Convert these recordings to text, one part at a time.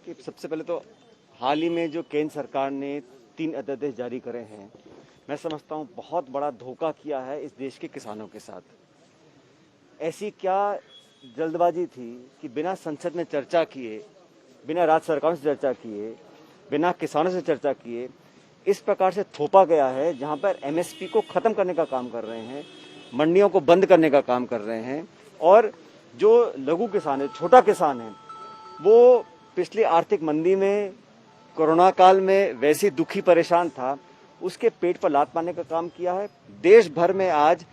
कि सबसे पहले तो हाल ही में जो केंद्र सरकार ने 3 अध्यादेश जारी करे हैं, मैं समझता हूँ बहुत बड़ा धोखा किया है इस देश के किसानों के साथ। ऐसी क्या जल्दबाजी थी कि बिना संसद में चर्चा किए, बिना राज्य सरकारों से चर्चा किए, बिना किसानों से चर्चा किए इस प्रकार से थोपा गया है, जहाँ पर एमएसपी को ख़त्म करने का काम कर रहे हैं, मंडियों को बंद करने का काम कर रहे हैं। और जो लघु किसान है, छोटा किसान है, वो पिछली आर्थिक मंदी में, कोरोना काल में वैसे दुखी परेशान था, उसके पेट पर लात मारने का काम किया है। देश भर में आज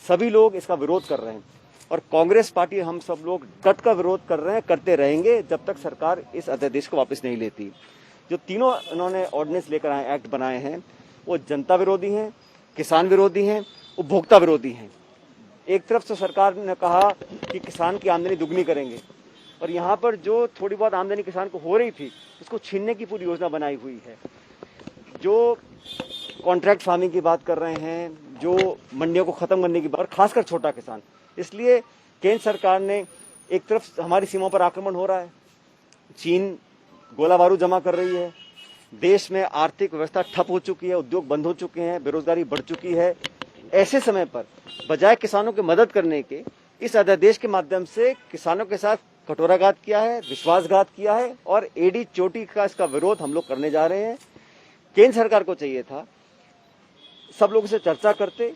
सभी लोग इसका विरोध कर रहे हैं और कांग्रेस पार्टी, हम सब लोग डट का विरोध कर रहे हैं, करते रहेंगे जब तक सरकार इस अध्यादेश को वापस नहीं लेती। जो तीनों इन्होंने ऑर्डिनेंस लेकर आए, एक्ट बनाए हैं, वो जनता विरोधी हैं, किसान विरोधी हैं, उपभोक्ता विरोधी हैं। एक तरफ से सरकार ने कहा कि किसान की आमदनी दुगनी करेंगे और यहाँ पर जो थोड़ी बहुत आमदनी किसान को हो रही थी उसको छीनने की पूरी योजना बनाई हुई है। जो कॉन्ट्रैक्ट फार्मिंग की बात कर रहे हैं, जो मंडियों को खत्म करने की बात, और खासकर छोटा किसान। इसलिए केंद्र सरकार ने एक तरफ हमारी सीमाओं पर आक्रमण हो रहा है, चीन गोला बारूद जमा कर रही है, देश में आर्थिक व्यवस्था ठप हो चुकी है, उद्योग बंद हो चुके हैं, बेरोजगारी बढ़ चुकी है। ऐसे समय पर बजाय किसानों की मदद करने के, इस अध्यादेश के माध्यम से किसानों के साथ कटोराघात किया है, विश्वासघात किया है और एड़ी चोटी का इसका विरोध हम लोग करने जा रहे हैं। केंद्र सरकार को चाहिए था सब लोगों से चर्चा करते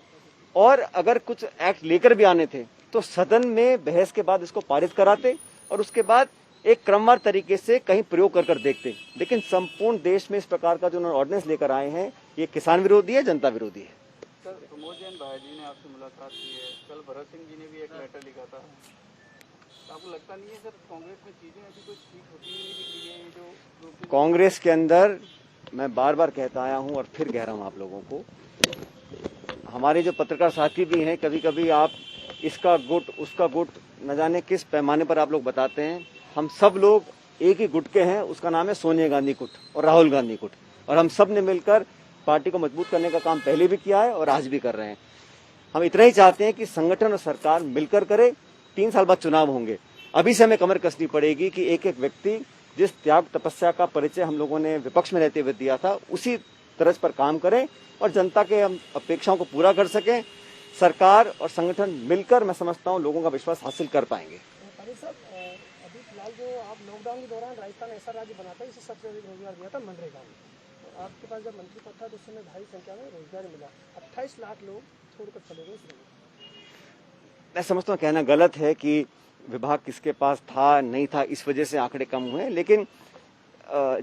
और अगर कुछ एक्ट लेकर भी आने थे तो सदन में बहस के बाद इसको पारित कराते और उसके बाद एक क्रमवार तरीके से कहीं प्रयोग कर देखते। लेकिन संपूर्ण देश में इस प्रकार का जो उन्होंने ऑर्डिनेंस लेकर आए हैं, ये किसान विरोधी है, जनता विरोधी है। सर, प्रमोद जैन भाई जी ने आपसे मुलाकात की है, कल भरत सिंह जी ने भी एक लेटर लिखा था। आपको लगता नहीं है सर कांग्रेस में चीजें अभी कुछ ठीक होती नहीं दिख रही है? जो कांग्रेस के अंदर मैं बार बार कहता आया हूं और फिर कह रहा हूं आप लोगों को, हमारे जो पत्रकार साथी भी हैं, कभी कभी आप इसका गुट उसका गुट न जाने किस पैमाने पर आप लोग बताते हैं। हम सब लोग एक ही गुट के हैं, उसका नाम है सोनिया गांधी गुट और राहुल गांधी गुट, और हम सब ने मिलकर पार्टी को मजबूत करने का काम पहले भी किया है और आज भी कर रहे हैं। हम इतना ही चाहते हैं कि संगठन और सरकार मिलकर करे। 3 साल बाद चुनाव होंगे, अभी से हमें कमर कसनी पड़ेगी कि एक एक व्यक्ति जिस त्याग तपस्या का परिचय हम लोगों ने विपक्ष में रहते हुए दिया था, उसी तरह पर काम करें और जनता के हम अपेक्षाओं को पूरा कर सकें। सरकार और संगठन मिलकर, मैं समझता हूं, लोगों का विश्वास हासिल कर पाएंगे। अभी फिलहाल जो आप लॉकडाउन के दौरान राजस्थान ऐसा राज्य बना था जिसे सबसे अधिक रोजगार दिया था मनरेगा में, तो आपके पास जब मंत्री पद था तो उस समय भारी संख्या में रोजगार मिला। 28 लाख लोग छोड़कर चले गए। मैं समझता हूँ कहना गलत है कि विभाग किसके पास था नहीं था, इस वजह से आंकड़े कम हुए, लेकिन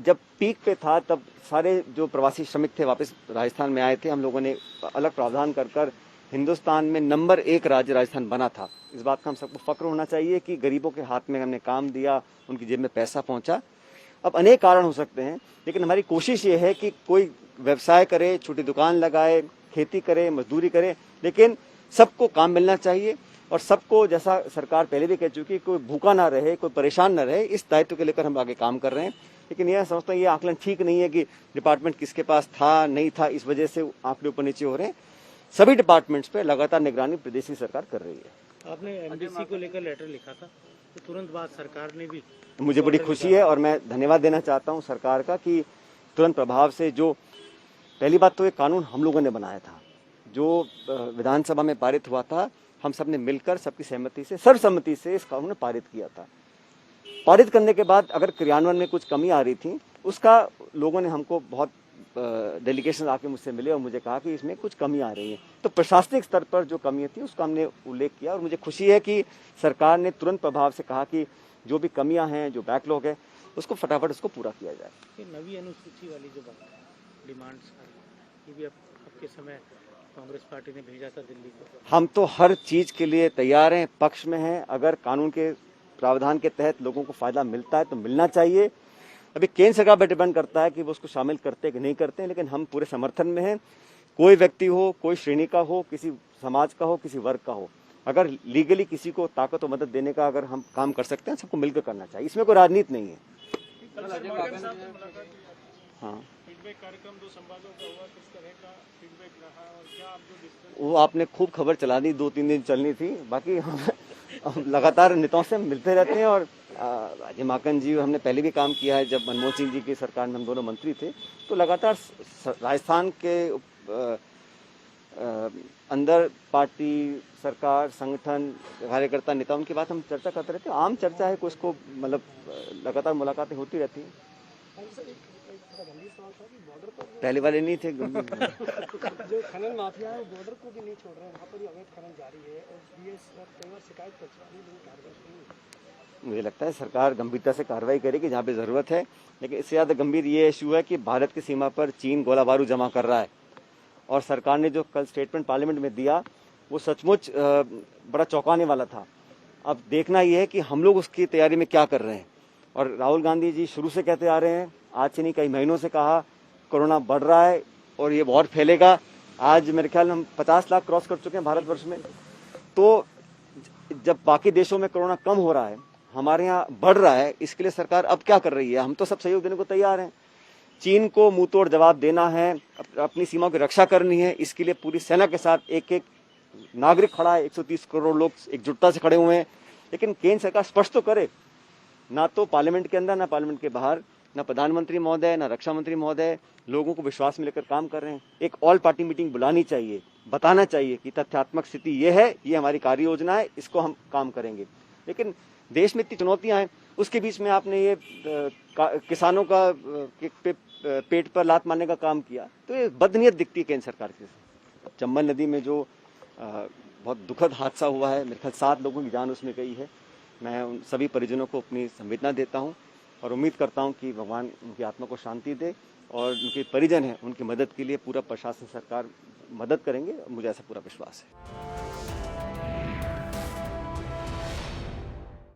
जब पीक पे था तब सारे जो प्रवासी श्रमिक थे वापस राजस्थान में आए थे। हम लोगों ने अलग प्रावधान कर हिंदुस्तान में नंबर 1 राज्य राजस्थान बना था। इस बात का हम सबको फक्र होना चाहिए कि गरीबों के हाथ में हमने काम दिया, उनकी जेब में पैसा पहुंचा। अब अनेक कारण हो सकते हैं, लेकिन हमारी कोशिश ये है कि कोई व्यवसाय करे, छोटी दुकान लगाए, खेती करे, मजदूरी करे, लेकिन सबको काम मिलना चाहिए और सबको, जैसा सरकार पहले भी कह चुकी, कोई भूखा ना रहे, कोई परेशान ना रहे। इस दायित्व के लेकर हम आगे काम कर रहे हैं। लेकिन यह समझता हूँ ये आकलन ठीक नहीं है कि डिपार्टमेंट किसके पास था नहीं था, इस वजह से आंकड़े ऊपर नीचे हो रहे हैं। सभी डिपार्टमेंट्स पे लगातार निगरानी प्रदेश की सरकार कर रही है। आपने एमडीसी को लेकर लेटर लिखा था, तो तुरंत बाद सरकार ने भी, मुझे बड़ी खुशी है और मैं धन्यवाद देना चाहता हूं सरकार का कि तुरंत प्रभाव से, जो पहली बात तो ये कानून हम लोगों ने बनाया था, जो विधानसभा में पारित हुआ था, हम सब ने मिलकर सबकी सहमति से, सर्वसम्मति से इस कानून ने पारित किया था। पारित करने के बाद अगर क्रियान्वयन में कुछ कमी आ रही थी, उसका लोगों ने हमको बहुत डेलीगेशन आके मुझसे मिले और मुझे कहा कि इसमें कुछ कमी आ रही है। तो प्रशासनिक स्तर पर जो कमी थी उसका हमने उल्लेख किया और मुझे खुशी है कि सरकार ने तुरंत प्रभाव से कहा कि जो भी कमियां हैं, जो बैकलॉग है, उसको फटाफट उसको पूरा किया जाए। ये नवी अनुसूची वाली जो बात है, डिमांड्स, ये भी आपके समय कांग्रेस पार्टी ने भेजा था दिल्ली को। हम तो हर चीज के लिए तैयार हैं, पक्ष में हैं। अगर कानून के प्रावधान के तहत लोगों को फायदा मिलता है तो मिलना चाहिए। अभी केंद्र सरकार पर डिपेंड करता है कि वो उसको शामिल करते हैं कि नहीं करते हैं, लेकिन हम पूरे समर्थन में हैं। कोई व्यक्ति हो, कोई श्रेणी का हो, किसी समाज का हो, किसी वर्ग का हो, अगर लीगली किसी को ताकत और मदद देने का अगर हम काम कर सकते हैं, सबको मिलकर करना चाहिए। इसमें कोई राजनीति नहीं है। हाँ, वो आपने खूब खबर चला दी, 2-3 दिन चलनी थी। बाकी हम लगातार नेताओं से मिलते रहते हैं और अजय माकन जी हमने पहले भी काम किया है, जब मनमोहन सिंह जी की सरकार में हम दोनों मंत्री थे, तो लगातार राजस्थान के अंदर पार्टी, सरकार, संगठन, कार्यकर्ता, नेता, उनकी बात हम चर्चा करते रहते हैं। आम चर्चा है, कुछ को मतलब लगातार मुलाकातें होती रहती हैं। गंभीर सवाल था कि बॉर्डर पर पहले वाले नहीं थे जो खनन माफिया है वो बॉर्डर को भी नहीं छोड़ रहे हैं, वहाँ पर ही अवैध खनन जारी है और बीएस कई बार शिकायत कर चुका है, लेकिन कार्रवाई नहीं हुई। मुझे लगता है सरकार गंभीरता से कार्रवाई करेगी जहाँ पे ज़रूरत है, लेकिन इससे ज़्यादा गंभीर ये इशू है कि भारत की सीमा पर चीन गोला बारूद जमा कर रहा है, और सरकार ने जो कल स्टेटमेंट पार्लियामेंट में दिया वो सचमुच बड़ा चौंकाने वाला था। अब देखना ये है कि हम लोग उसकी तैयारी में क्या कर रहे हैं। और राहुल गांधी जी शुरू से कहते आ रहे हैं, आज से नहीं कई महीनों से कहा, कोरोना बढ़ रहा है और ये बहुत फैलेगा। आज मेरे ख्याल हम 50 लाख क्रॉस कर चुके हैं भारतवर्ष में। तो जब बाकी देशों में कोरोना कम हो रहा है, हमारे यहाँ बढ़ रहा है, इसके लिए सरकार अब क्या कर रही है? हम तो सब सहयोग देने को तैयार हैं। चीन को मुंह तोड़ जवाब देना है, अपनी सीमा की रक्षा करनी है, इसके लिए पूरी सेना के साथ एक एक नागरिक खड़ा है। 130 करोड़ लोग एकजुटता से खड़े हुए हैं। लेकिन केंद्र सरकार स्पष्ट तो करे, ना तो पार्लियामेंट के अंदर, ना पार्लियामेंट के बाहर, ना प्रधानमंत्री महोदय, ना रक्षा मंत्री महोदय लोगों को विश्वास में लेकर काम कर रहे हैं। एक ऑल पार्टी मीटिंग बुलानी चाहिए, बताना चाहिए कि तथ्यात्मक स्थिति ये है, ये हमारी कार्य योजना है, इसको हम काम करेंगे। लेकिन देश में इतनी चुनौतियां हैं, उसके बीच में आपने ये किसानों का पेट पर लात मारने का काम किया, तो ये बदनीयत दिखती है केंद्र सरकार की। चंबल नदी में जो बहुत दुखद हादसा हुआ है, मेरे ख्याल 7 लोगों की जान उसमें गई है। मैं उन सभी परिजनों को अपनी संवेदना देता हूं और उम्मीद करता हूं कि भगवान उनकी आत्मा को शांति दे, और उनके परिजन हैं उनकी मदद के लिए पूरा प्रशासन, सरकार मदद करेंगे, मुझे ऐसा पूरा विश्वास है।